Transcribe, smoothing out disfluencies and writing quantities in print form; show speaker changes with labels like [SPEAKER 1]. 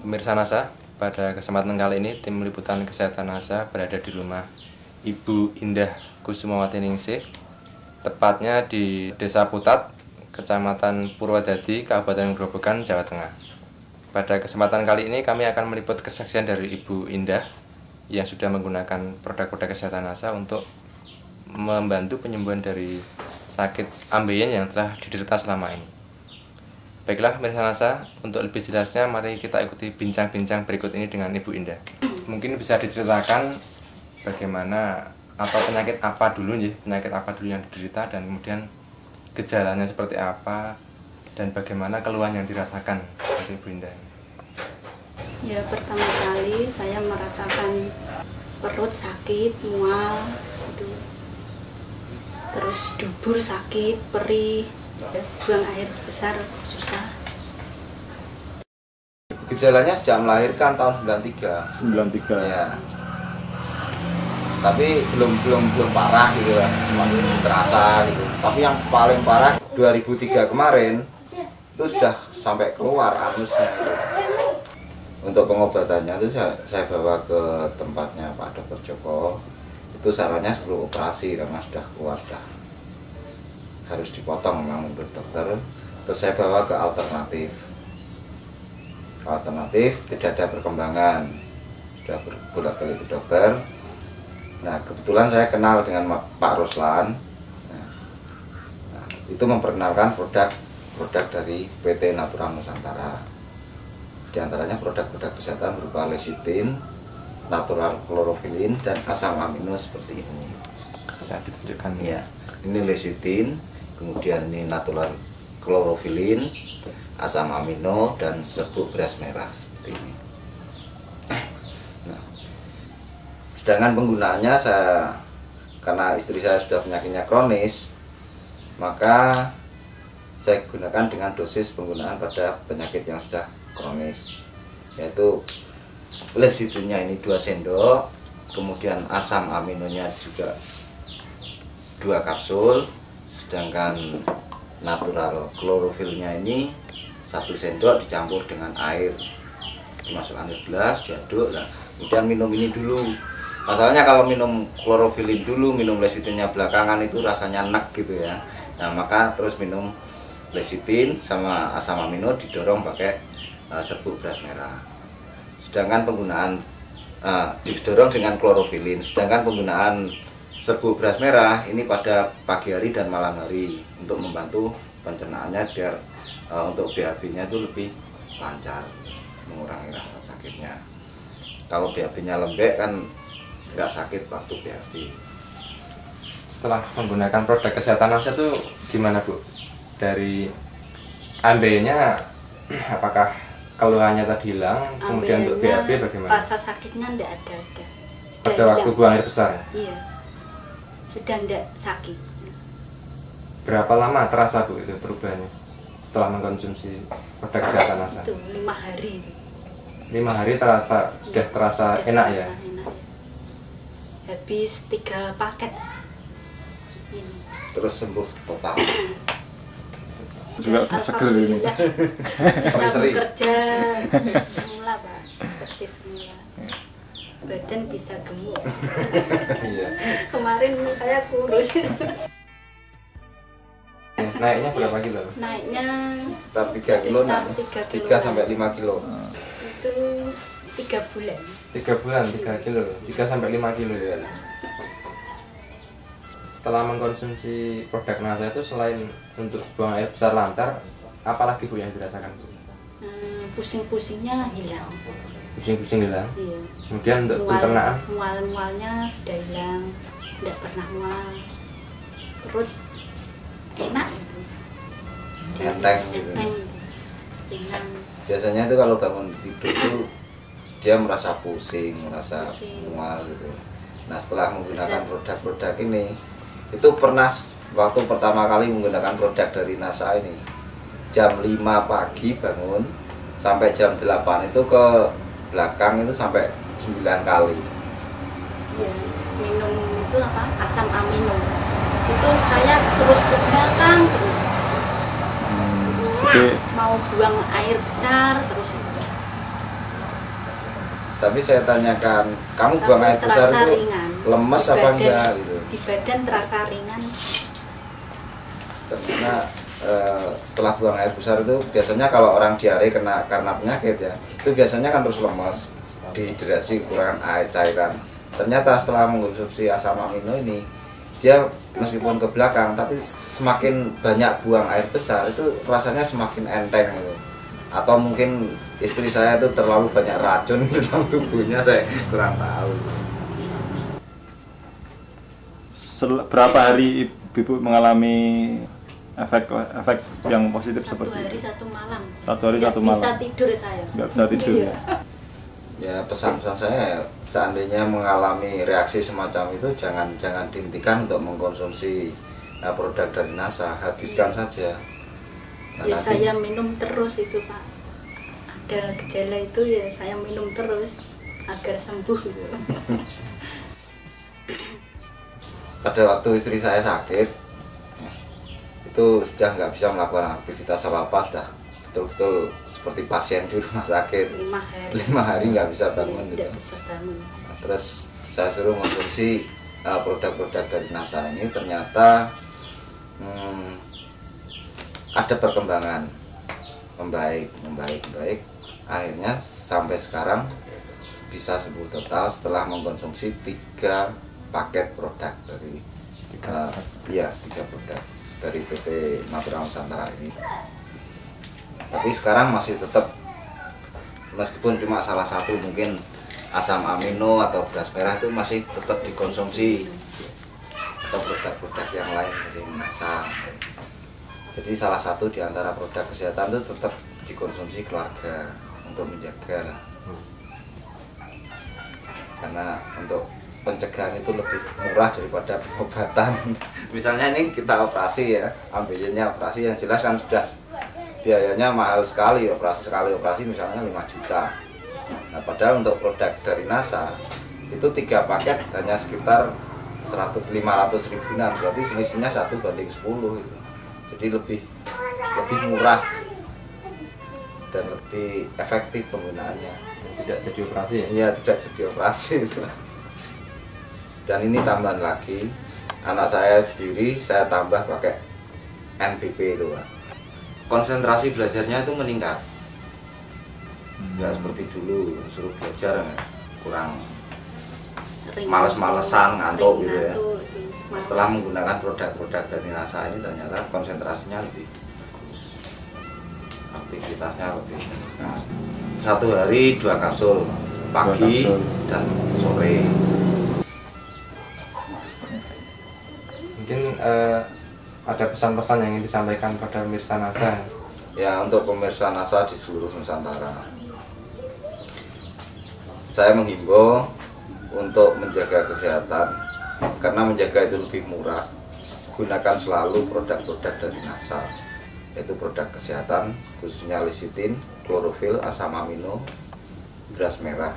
[SPEAKER 1] Pemirsa NASA, pada kesempatan kali ini tim liputan kesehatan NASA berada di rumah Ibu Indah Kusumawati Ningsih, tepatnya di Desa Putat, Kecamatan Purwodadi, Kabupaten Grobogan, Jawa Tengah. Pada kesempatan kali ini kami akan meliput kesaksian dari Ibu Indah yang sudah menggunakan produk-produk kesehatan NASA untuk membantu penyembuhan dari sakit ambeien yang telah diderita selama ini. Baiklah pemirsa NASA, untuk lebih jelasnya mari kita ikuti bincang-bincang berikut ini dengan Ibu Indah. Mungkin bisa diceritakan bagaimana atau penyakit apa dulu yang diderita dan kemudian gejalanya seperti apa dan bagaimana keluhan yang dirasakan dari Ibu Indah.
[SPEAKER 2] Ya, pertama kali saya merasakan perut sakit, mual gitu. Terus dubur sakit, perih, buang air besar susah.
[SPEAKER 3] Gejalanya sejak melahirkan tahun 93.
[SPEAKER 4] 93.
[SPEAKER 3] Ya. Tapi belum parah gitu lah, masih terasa gitu. Tapi yang paling parah 2003 kemarin itu sudah sampai keluar anusnya gitu. Untuk pengobatannya itu saya bawa ke tempatnya Pak Dr. Joko. Itu sarannya perlu operasi karena sudah keluar, sudah harus dipotong memang menurut dokter. Terus saya bawa ke alternatif tidak ada perkembangan, sudah bolak-balik ke dokter. Nah kebetulan saya kenal dengan Pak Ruslan. Nah, itu memperkenalkan produk dari PT Natural Nusantara. Di antaranya produk-produk kesehatan berupa lecithin, natural chlorophylline, dan asam amino seperti ini.
[SPEAKER 1] Bisa ditunjukkan
[SPEAKER 3] Ya, ini lecithin, kemudian ini natural chlorophylline, asam amino, dan serbuk beras merah seperti ini. Nah, sedangkan penggunaannya karena istri saya sudah penyakitnya kronis, maka saya gunakan dengan dosis penggunaan pada penyakit yang sudah kronis, yaitu lecithinnya ini 2 sendok, kemudian asam aminonya juga 2 kapsul, sedangkan natural chlorophylnya ini 1 sendok dicampur dengan air, dimasukkan ke gelas, diaduk. Nah, kemudian minum ini dulu. Masalahnya kalau minum chlorophylline dulu, minum lecithinnya belakangan itu rasanya enak gitu ya. Nah, maka terus minum lecithin sama asam amino didorong pakai serbuk beras merah. Sedangkan penggunaan didorong dengan chlorophylline, sedangkan penggunaan serbuk beras merah ini pada pagi hari dan malam hari untuk membantu pencernaannya biar untuk BAB-nya itu lebih lancar, mengurangi rasa sakitnya. Kalau BAB-nya lembek kan nggak sakit waktu BAB.
[SPEAKER 1] Setelah menggunakan produk kesehatan NASA itu gimana Bu? Dari ambeinya apakah keluhannya tadi hilang? Kemudian untuk BAB bagaimana?
[SPEAKER 2] Rasa sakitnya enggak ada.
[SPEAKER 1] Pada waktu buang air besar ya?
[SPEAKER 2] Iya, sudah enggak sakit.
[SPEAKER 1] Berapa lama terasa Bu itu perubahannya setelah mengkonsumsi produk kesehatan NASA?
[SPEAKER 2] Itu 5 hari itu.
[SPEAKER 1] 5 hari sudah terasa enak ya?
[SPEAKER 2] Enak. Habis 3 paket ini.
[SPEAKER 3] Terus sembuh total.
[SPEAKER 4] Juga seger ini.
[SPEAKER 2] Bisa
[SPEAKER 1] Sering.
[SPEAKER 2] bekerja semula Pak, seperti semula. Badan bisa gemuk.
[SPEAKER 1] Iya.
[SPEAKER 2] Kemarin saya kurus.
[SPEAKER 1] Naiknya berapa kilo?
[SPEAKER 2] Naiknya
[SPEAKER 3] Sekitar 3 kilo,
[SPEAKER 2] sekitar 3 kilo.
[SPEAKER 3] 3 sampai 5 kilo.
[SPEAKER 2] Itu 3 bulan.
[SPEAKER 1] 3 bulan, 3 kilo, 3 sampai 5 kilo ya. Setelah mengkonsumsi produk NASA itu selain untuk buang air besar lancar, apalagi Bu yang dirasakan Bu?
[SPEAKER 2] Pusing-pusingnya hilang.
[SPEAKER 1] Pusing-pusing hilang.
[SPEAKER 2] Iya.
[SPEAKER 1] Kemudian untuk pencernaan?
[SPEAKER 2] Mual-mualnya sudah hilang, tidak pernah mual. Perut enak gitu.
[SPEAKER 3] Enteng gitu.
[SPEAKER 2] Enteng. Ringan.
[SPEAKER 3] Biasanya itu kalau bangun tidur itu dia merasa pusing, merasa mual gitu. Nah setelah menggunakan produk-produk ini, itu pernah waktu pertama kali menggunakan produk dari NASA ini, jam 5 pagi bangun sampai jam 8 itu ke belakang itu sampai 9 kali.
[SPEAKER 2] Ya, minum itu apa? Asam amino. Itu saya terus ke belakang terus.
[SPEAKER 4] Jadi
[SPEAKER 2] Mau buang air besar terus.
[SPEAKER 3] Tapi saya tanyakan, kamu
[SPEAKER 2] Tapi
[SPEAKER 3] buang air besar
[SPEAKER 2] terasa
[SPEAKER 3] itu
[SPEAKER 2] ringan.
[SPEAKER 3] lemes
[SPEAKER 2] Di
[SPEAKER 3] apa
[SPEAKER 2] badan-
[SPEAKER 3] enggak gitu.
[SPEAKER 2] Di badan terasa ringan.
[SPEAKER 3] Karena setelah buang air besar itu biasanya kalau orang diare karena penyakit ya, itu biasanya kan terus lemes, dehidrasi, kekurangan air, cairan. Ternyata setelah mengkonsumsi asam amino ini, dia meskipun ke belakang tapi semakin banyak buang air besar itu rasanya semakin enteng gitu. Atau mungkin istri saya itu terlalu banyak racun di dalam tubuhnya, saya kurang tahu.
[SPEAKER 4] Berapa hari ibu mengalami efek yang positif
[SPEAKER 2] Satu
[SPEAKER 4] seperti
[SPEAKER 2] hari
[SPEAKER 4] itu?
[SPEAKER 2] satu malam.
[SPEAKER 4] Satu hari
[SPEAKER 2] Nggak
[SPEAKER 4] satu malam.
[SPEAKER 2] bisa tidur saya.
[SPEAKER 4] Nggak bisa tidur
[SPEAKER 2] Iya.
[SPEAKER 4] ya?
[SPEAKER 3] Ya pesan-pesan saya, seandainya mengalami reaksi semacam itu jangan dihentikan untuk mengkonsumsi produk dari NASA, habiskan saja. Nah,
[SPEAKER 2] Ya
[SPEAKER 3] nanti-
[SPEAKER 2] saya minum terus itu Pak. Ada gejala itu ya saya minum terus agar sembuh gitu.
[SPEAKER 3] pada waktu istri saya sakit itu sudah nggak bisa melakukan aktivitas apa-apa, sudah betul-betul seperti pasien di rumah sakit.
[SPEAKER 2] 5 hari.
[SPEAKER 3] 5 hari nggak bisa
[SPEAKER 2] Iya,
[SPEAKER 3] bangun gitu.
[SPEAKER 2] tidak bisa bangun.
[SPEAKER 3] Nah, terus saya suruh konsumsi produk-produk dari NASA ini, ternyata ada perkembangan membaik. Akhirnya sampai sekarang bisa sembuh total setelah mengkonsumsi 3 paket produk dari 3 produk dari PT Natural Nusantara ini. Tapi sekarang masih tetap, meskipun cuma salah satu mungkin asam amino atau beras merah itu masih tetap dikonsumsi, atau produk-produk yang lain dari NASA. Jadi salah satu di antara produk kesehatan itu tetap dikonsumsi keluarga untuk menjaga, karena untuk pencegahan itu lebih murah daripada pengobatan. Misalnya ini kita operasi ya, ambilnya operasi yang jelas kan sudah biayanya mahal sekali, sekali operasi misalnya 5 juta. Nah, padahal untuk produk dari NASA itu 3 paket hanya sekitar 500 ribuan, berarti selisihnya 1:10 gitu. Jadi lebih murah dan lebih efektif penggunaannya.
[SPEAKER 1] Tidak jadi operasi ya?
[SPEAKER 3] Iya, tidak jadi operasi itu. Dan ini tambahan lagi, anak saya sendiri saya tambah pakai NPP itu, Pak. Konsentrasi belajarnya itu meningkat. Nggak seperti dulu suruh belajar kurang
[SPEAKER 2] Sering
[SPEAKER 3] males-malesan, ngantuk
[SPEAKER 2] sering
[SPEAKER 3] gitu ya.
[SPEAKER 2] ngantuk, males.
[SPEAKER 3] Setelah menggunakan produk-produk dari NASA ini ternyata konsentrasinya lebih bagus, aktivitasnya lebih meningkat. 1 hari 2 kapsul, pagi
[SPEAKER 4] 2 kapsul.
[SPEAKER 3] dan sore.
[SPEAKER 1] Mungkin ada pesan-pesan yang ingin disampaikan pada pemirsa NASA.
[SPEAKER 3] Ya, untuk pemirsa NASA di seluruh Nusantara, saya menghimbau untuk menjaga kesehatan, karena menjaga itu lebih murah. Gunakan selalu produk-produk dari NASA, yaitu produk kesehatan khususnya lecitin, klorofil, asam amino, beras merah.